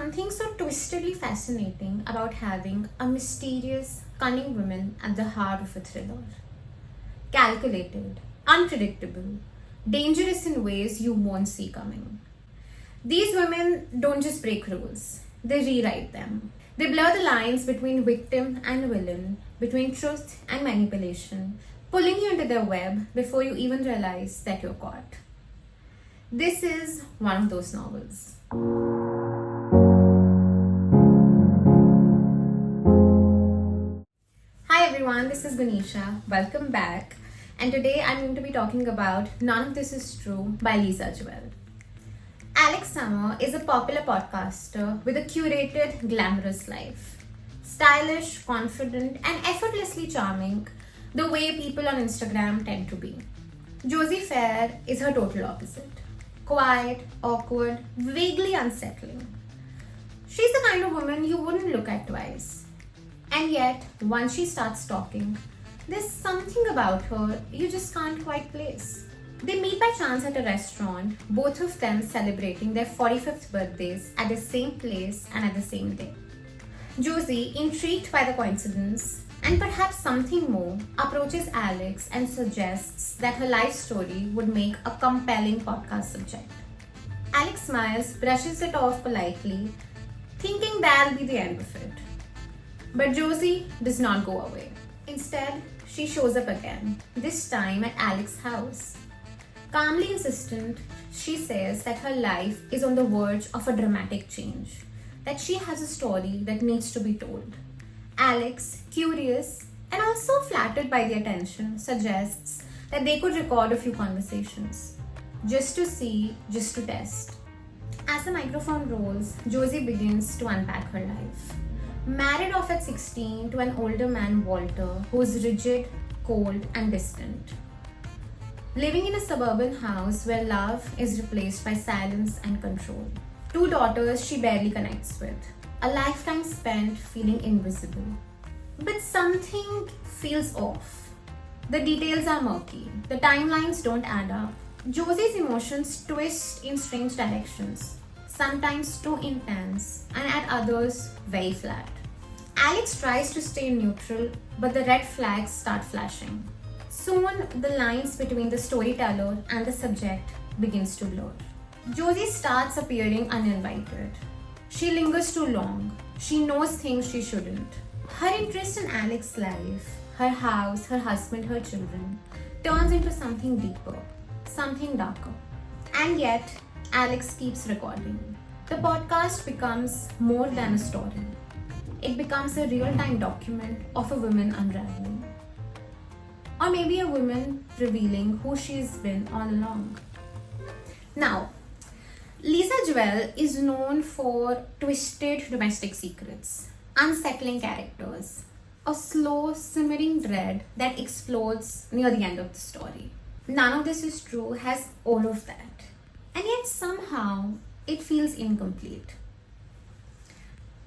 something so twistedly fascinating about having a mysterious, cunning woman at the heart of a thriller. Calculated, unpredictable, dangerous in ways you won't see coming. These women don't just break rules, they rewrite them. They blur the lines between victim and villain, between truth and manipulation, pulling you into their web before you even realize that you're caught. This is one of those novels. Hi everyone, this is Ganesha. Welcome back. And today I'm going to be talking about None of This Is True by Lisa Jewell. Alex Summer is a popular podcaster with a curated, glamorous life. Stylish, confident, and effortlessly charming, the way people on Instagram tend to be. Josie Fair is her total opposite. Quiet, awkward, vaguely unsettling. She's the kind of woman you wouldn't look at twice. And yet, once she starts talking, there's something about her you just can't quite place. They meet by chance at a restaurant, both of them celebrating their 45th birthdays at the same place and at the same day. Josie, intrigued by the coincidence, and perhaps something more, approaches Alex and suggests that her life story would make a compelling podcast subject. Alex smiles, brushes it off politely, thinking that'll be the end of it. But Josie does not go away. Instead, she shows up again, this time at Alex's house. Calmly insistent, she says that her life is on the verge of a dramatic change, that she has a story that needs to be told. Alex, curious and also flattered by the attention, suggests that they could record a few conversations, just to see, just to test. As the microphone rolls, Josie begins to unpack her life. Married off at 16 to an older man, Walter, who is rigid, cold and distant. Living in a suburban house where love is replaced by silence and control. 2 daughters she barely connects with. A lifetime spent feeling invisible. But something feels off. The details are murky. The timelines don't add up. Josie's emotions twist in strange directions, sometimes too intense, and at others, very flat. Alex tries to stay neutral, but the red flags start flashing. Soon, the lines between the storyteller and the subject begins to blur. Josie starts appearing uninvited. She lingers too long. She knows things she shouldn't. Her interest in Alex's life, her house, her husband, her children, turns into something deeper, something darker. And yet, Alex keeps recording. The podcast becomes more than a story. It becomes a real-time document of a woman unraveling. Or maybe a woman revealing who she's been all along. Now, Lisa Jewell is known for twisted domestic secrets, unsettling characters, a slow, simmering dread that explodes near the end of the story. None of This Is True has all of that. And yet somehow it feels incomplete.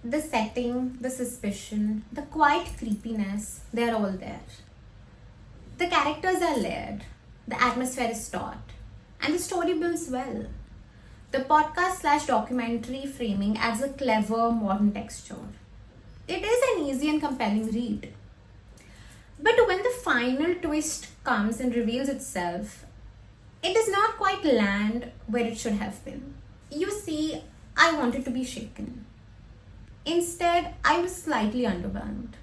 The setting, the suspicion, the quiet creepiness, they're all there. The characters are layered, the atmosphere is taut, and the story builds well. The podcast/documentary framing adds a clever modern texture. It is an easy and compelling read. But when the final twist comes and reveals itself, it does not quite land where it should have been. You see, I wanted to be shaken. Instead, I was slightly underwhelmed.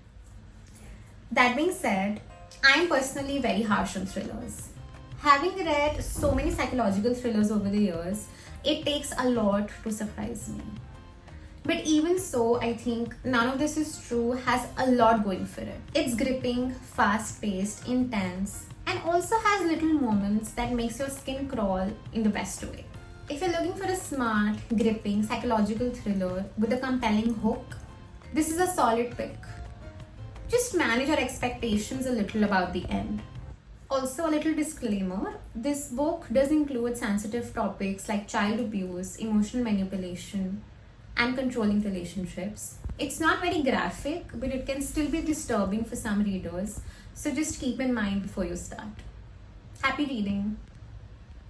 That being said, I am personally very harsh on thrillers. Having read so many psychological thrillers over the years, it takes a lot to surprise me. But even so, I think None of This Is True has a lot going for it. It's gripping, fast-paced, intense, and also has little moments that makes your skin crawl in the best way. If you're looking for a smart, gripping, psychological thriller with a compelling hook, this is a solid pick. Just manage your expectations a little about the end. Also, a little disclaimer, this book does include sensitive topics like child abuse, emotional manipulation, and controlling relationships. It's not very graphic, but it can still be disturbing for some readers, so just keep in mind before you start. Happy reading!